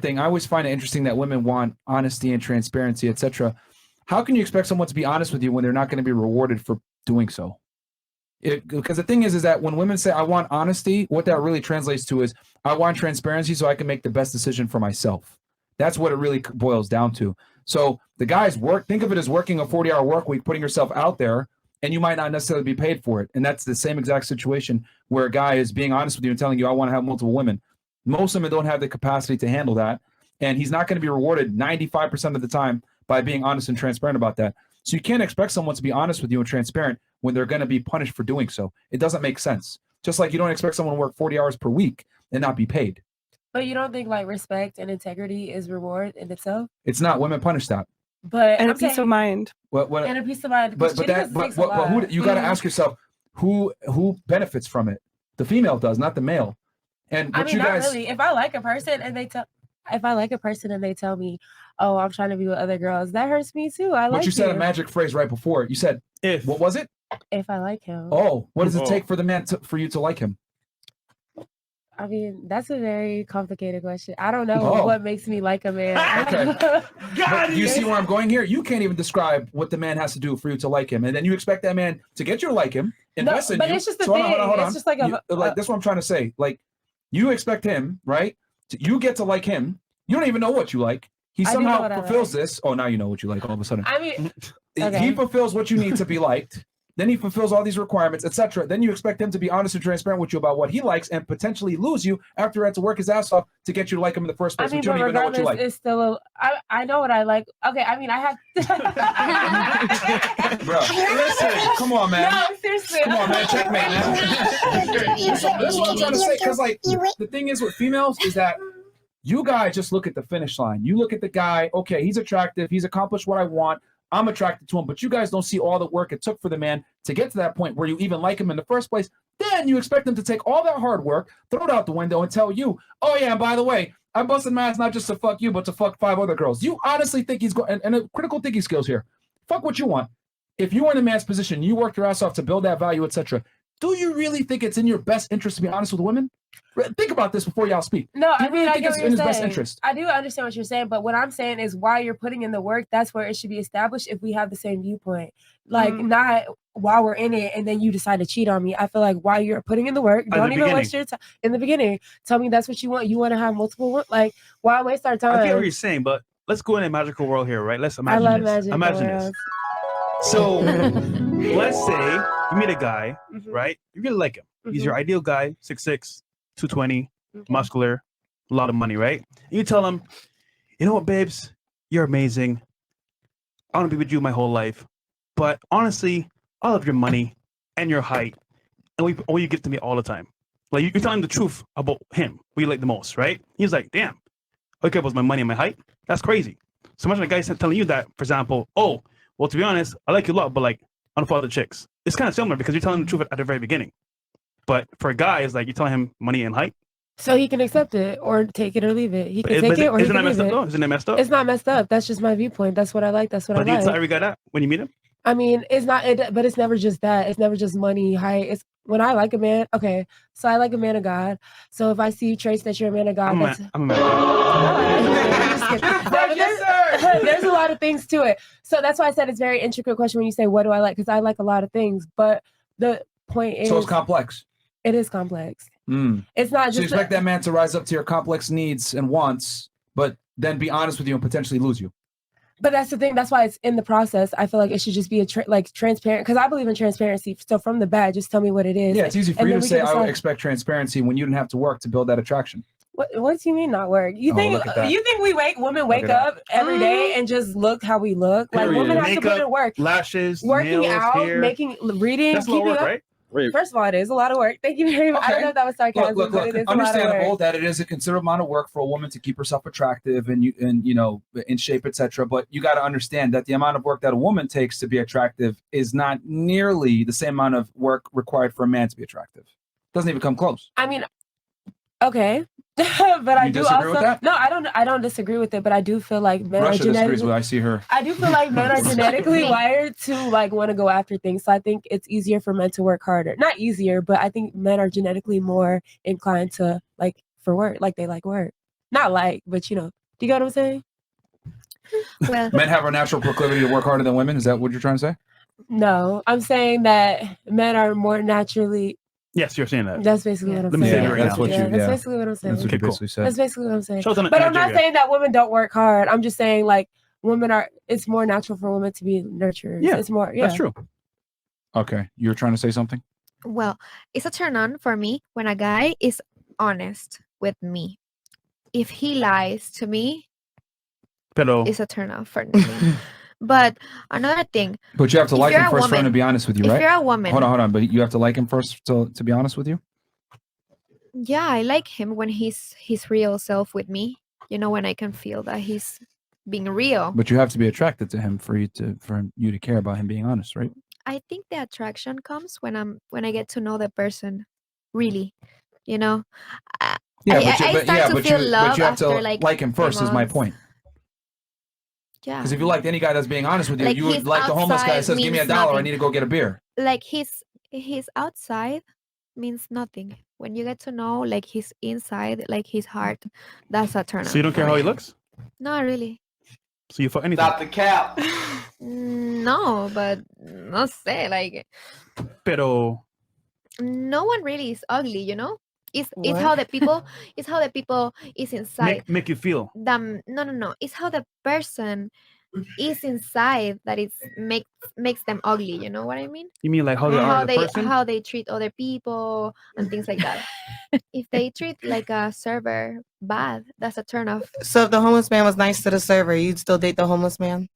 thing. I always find it interesting that women want honesty and transparency, etc. How can you expect someone to be honest with you when they're not going to be rewarded for doing so? Because the thing is that when women say, I want honesty, what that really translates to is, I want transparency so I can make the best decision for myself. That's what it really boils down to. So the guys think of it as working a 40-hour work week, putting yourself out there, and you might not necessarily be paid for it. And that's the same exact situation where a guy is being honest with you and telling you, I want to have multiple women. Most women don't have the capacity to handle that. And he's not going to be rewarded 95% of the time by being honest and transparent about that. So you can't expect someone to be honest with you and transparent when they're going to be punished for doing so. It doesn't make sense. Just like you don't expect someone to work 40 hours per week and not be paid. But you don't think like respect and integrity is reward in itself? It's not. Women punish that. But and a peace of mind. And a peace of mind. But who, you got to ask yourself, who benefits from it? The female does, not the male. And I mean, not really. If I like a person and they tell me, oh, I'm trying to be with other girls, that hurts me too. But you said a magic phrase right before. You said, if. What was it? If I like him. Oh, what does it take for the man for you to like him? I mean, that's a very complicated question. I don't know what makes me like a man. Okay. Do you see where I'm going here? You can't even describe what the man has to do for you to like him. And then you expect that man to get you to like him, invest in you. But it's just the thing. Hold on. It's just like that's what I'm trying to say. Like, you expect him, right? You get to like him. You don't even know what you like. He somehow fulfills this. Oh, now you know what you like all of a sudden. I mean, he fulfills what you need to be liked. Then he fulfills all these requirements, etc. Then you expect him to be honest and transparent with you about what he likes and potentially lose you after he had to work his ass off to get you to like him in the first place. I mean, but you don't even know what you like. It's still I know what I like. Okay, I mean, I have... Bro, listen, come on, man. No, seriously. Come on, man, checkmate, man. That's what I'm trying to say, because like, the thing is with females is that you guys just look at the finish line. You look at the guy, okay, he's attractive, he's accomplished what I want, I'm attracted to him, but you guys don't see all the work it took for the man to get to that point where you even like him in the first place. Then you expect him to take all that hard work, throw it out the window, and tell you, oh yeah, and by the way, I busted my ass not just to fuck you, but to fuck 5 other girls. You honestly think he's going, and the critical thinking skills here, fuck what you want. If you were in a man's position, you worked your ass off to build that value, etc. Do you really think it's in your best interest to be honest with women? Think about this before y'all speak. No, I mean, think it's in his best interest? I do understand what you're saying, but what I'm saying is while you're putting in the work, that's where it should be established if we have the same viewpoint. Like, not while we're in it and then you decide to cheat on me. I feel like while you're putting in the work, don't even waste your time. In the beginning, tell me that's what you want. You want to have multiple, like, why waste our time? I get what you're saying, but let's go in a magical world here, right? Let's imagine this. Imagine this. So, let's say you meet a guy, right? You really like him. He's your ideal guy, 6'6", 220, muscular, a lot of money, right? And you tell him, you know what, babes, you're amazing. I want to be with you my whole life. But honestly, I love your money and your height. And what you give to me all the time. Like, you're telling him the truth about him, what you like the most, right? He's like, damn, okay, was my money and my height? That's crazy. So imagine a guy telling you that, for example, oh, well, to be honest, I like you a lot, but like, I don't follow the chicks. It's kind of similar because you're telling him the truth at the very beginning. But for a guy, it's like you're telling him money and height. So he can accept it or take it or leave it. He can take it or he can leave it. Isn't that messed up? It's not messed up. That's just my viewpoint. That's what I like. That's what I like. But do you tell every guy that when you meet him? I mean, it's not, but it's never just that. It's never just money, height. It's when I like a man. Okay, so I like a man of God. So if I see traits that you're a man of God, I'm a man of God. There's a lot of things to it. So that's why I said it's a very intricate question when you say, what do I like? Because I like a lot of things. But the point is... So it's complex. It is complex. It's not just... So you expect that man to rise up to your complex needs and wants, but then be honest with you and potentially lose you. But that's the thing. That's why it's in the process. I feel like it should just be transparent, because I believe in transparency. So from the bat, just tell me what it is. Yeah, it's easy for you to say, I would expect transparency when you didn't have to work to build that attraction. What do you mean not work? You think women wake up every day and just look how we look? Like, women have to put in work. Lashes, working nails, out, hair. reading, that's keeping up. Right? First of all, it is a lot of work. Thank you very much. Okay. I don't know if that was sarcasm, but it is understandable that it is a considerable amount of work for a woman to keep herself attractive and in shape, etc. But you got to understand that the amount of work that a woman takes to be attractive is not nearly the same amount of work required for a man to be attractive. Doesn't even come close. I mean, okay. But I do also no, I don't disagree with it, but I do feel like men Russia are genetically disagrees with I see her. I do feel like men are genetically wired to like want to go after things. So I think it's easier for men to work harder. Not easier, but I think men are genetically more inclined to like for work, like they like work. Not like, but you know, do you get what I'm saying? Well, Men have a natural proclivity to work harder than women. Is that what you're trying to say? No, I'm saying that men are more naturally. Yes, you're saying that. That's basically what I'm Let me saying. say it right that's now. what you. That's basically what I'm saying. That's what you basically said. That's basically what I'm saying. Shows on But I'm not Nigeria. saying that women don't work hard. I'm just saying like women are. It's more natural for women to be nurturers. Yeah, it's more. Yeah, that's true. Okay, you were trying to say something. well, it's a turn on for me when a guy is honest with me. If he lies to me, Pero it's a turn off for me. But another thing, But you have to If like you're him a first for him to woman- be honest with you, if right? you're a woman, Hold on. But you have to like him first to be honest with you. yeah, I like him when he's his real self with me. You know, when I can feel that he's being real. But you have to be attracted to him for you to care about him being honest, right? I think the attraction comes when I get to know the person, really. You know, I start to feel love but you have to after like him first. Is my months. point. Yeah, Because if you liked any guy that's being honest with you, Like, you would he's like the homeless guy that outside says, "Give me $1. means I nothing. need to go get a beer." like his outside means nothing. When you get to know like his inside, like his heart, that's a turn on. so you don't care for how he me. looks? Not really. So you for anything? Stop the cap. No, but no say like Pero no one really is ugly, you know. It's What? how the people is inside. make you feel. No. It's how the person is inside that it's makes them ugly. You know what I mean? You mean like how they are as a person? How they treat other people and things like that. If they treat like a server bad, that's a turn off. So if the homeless man was nice to the server, you'd still date the homeless man?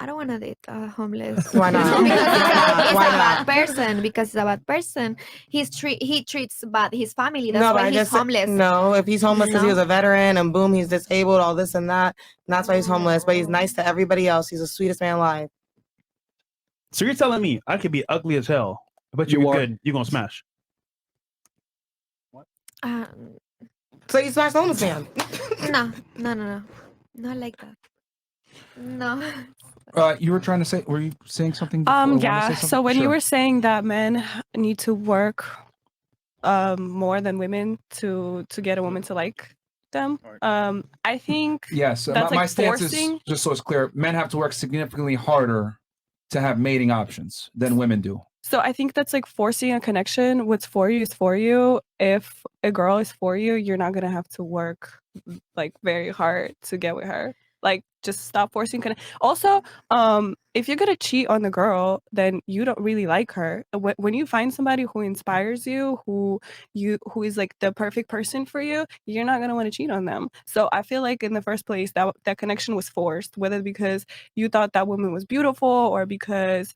I don't want to date a homeless. Why not? Because it's Why a not? bad person. Because it's a bad person. He treats bad his family. That's No, but why I he's just said- homeless. No, if he's homeless because he No. was a veteran and boom, he's disabled, all this and that, and that's why he's homeless. But he's nice to everybody else. He's the sweetest man alive. So you're telling me I could be ugly as hell, but You you're are. good. You're gonna smash. So you smash the homeless man. No, not like that. No. You were trying to say. Were you saying something? before? Want to Yeah. say So something? when you Sure. were saying that men need to work more than women to get a woman to like them, I think Yes, that's my like stance forcing. is just so it's clear. Men have to work significantly harder to have mating options than women do. So I think that's like forcing a connection. What's for you is for you. If a girl is for you, you're not gonna have to work like very hard to get with her. Like just stop forcing Also, if you're gonna cheat on the girl, then you don't really like her. When you find somebody who inspires you, who is like the perfect person for you, you're not gonna want to cheat on them. So I feel like in the first place that connection was forced, whether because you thought that woman was beautiful or because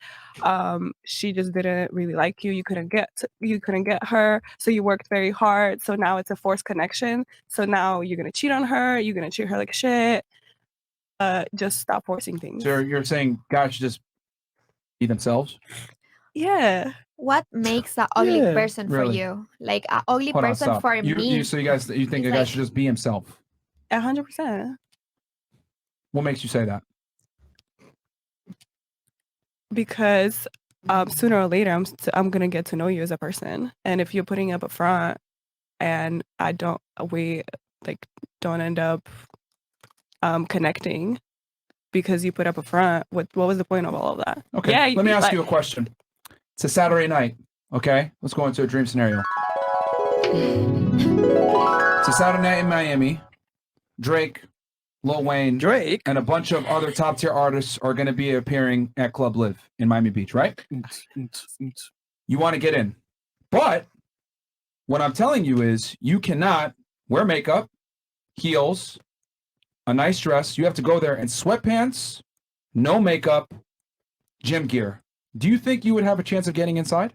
she just didn't really like you. You couldn't get her, so you worked very hard. So now it's a forced connection. So now you're gonna cheat on her. You're gonna treat her like shit. Just stop forcing things. So you're saying guys should just be themselves? Yeah. What makes an ugly Yeah. person for Really? you? Like an ugly Hold on, person stop. for You me. so you think it's a guy like- should just be himself? 100%. What makes you say that? Because sooner or later I'm gonna get to know you as a person, and if you're putting up a front and we don't end up connecting because you put up a front, what was the point of all of that? Okay, Yeah, let me ask you a question. It's a Saturday night. Okay, let's go into a dream scenario. It's a Saturday night in Miami. Drake, Lil Wayne, and a bunch of other top tier artists are going to be appearing at Club Live in Miami Beach, right? You want to get in. But what I'm telling you is you cannot wear makeup, heels, a nice dress. You have to go there in sweatpants, no makeup, gym gear. Do you think you would have a chance of getting inside?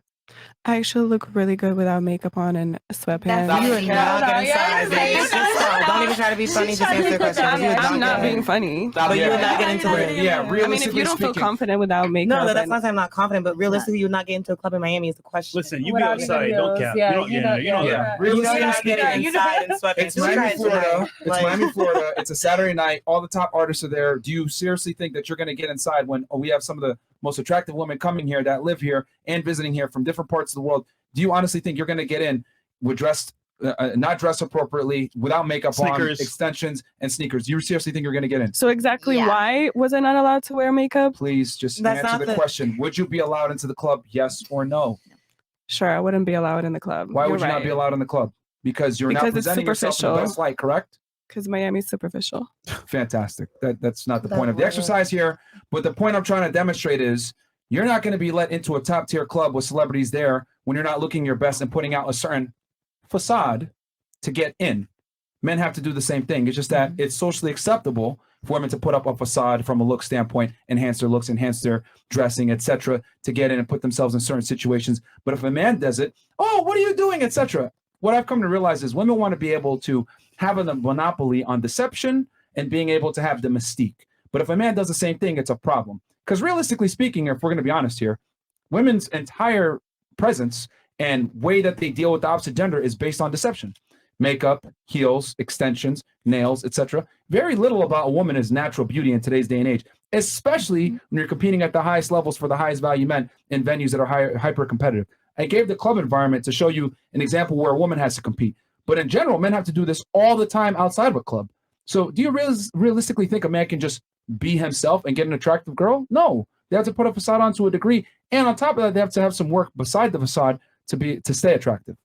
I actually look really good without makeup on and sweatpants. You would not get inside, bitch. Just stop. Don't even try to be funny. Just answer the question. You would I'm not get being in. funny. But you would not get into it. Yeah, I mean, if realistically you don't feel speaking. confident without makeup, No, that's then- not saying I'm not confident, but realistically, you would not get into a club in Miami is the question. Listen, you be Without outside, even don't heels, cap. yeah, You don't, you yeah, know- you don't, yeah. yeah. Yeah, You're realistically not getting speaking. inside in sweatpants. It's Just try Miami, it Florida. tonight. It's Like- Miami, Florida. It's a Saturday night. All the top artists are there. Do you seriously think that you're going to get inside when we have some of the most attractive women coming here that live here and visiting here from different parts of the world? Do you honestly think you're going to get in with dressed not dress appropriately, without makeup Sneakers. on, extensions, and sneakers. You seriously think you're going to get in? So exactly why was I not allowed to wear makeup? Please just answer the question. Would you be allowed into the club? Yes or no? Sure, I wouldn't be allowed in the club. Why would you not be allowed in the club? Because you're not presenting yourself in the best light, correct? Because Miami's superficial. Fantastic. That's not the point of the exercise here. But the point I'm trying to demonstrate is you're not going to be let into a top tier club with celebrities there when you're not looking your best and putting out a certain facade to get in. Men have to do the same thing. It's just that it's socially acceptable for women to put up a facade from a look standpoint, enhance their looks, enhance their dressing, etc., to get in and put themselves in certain situations. But if a man does it, oh, what are you doing, etc. What I've come to realize is women want to be able to have a monopoly on deception and being able to have the mystique. But if a man does the same thing, it's a problem. Because realistically speaking, if we're going to be honest here, women's entire presence and way that they deal with the opposite gender is based on deception. Makeup, heels, extensions, nails, etc. Very little about a woman is natural beauty in today's day and age, especially when you're competing at the highest levels for the highest value men in venues that are hyper competitive. I gave the club environment to show you an example where a woman has to compete. But in general, men have to do this all the time outside of a club. So do you realistically think a man can just be himself and get an attractive girl? No. They have to put a facade on to a degree. And on top of that, they have to have some work beside the facade to stay attractive.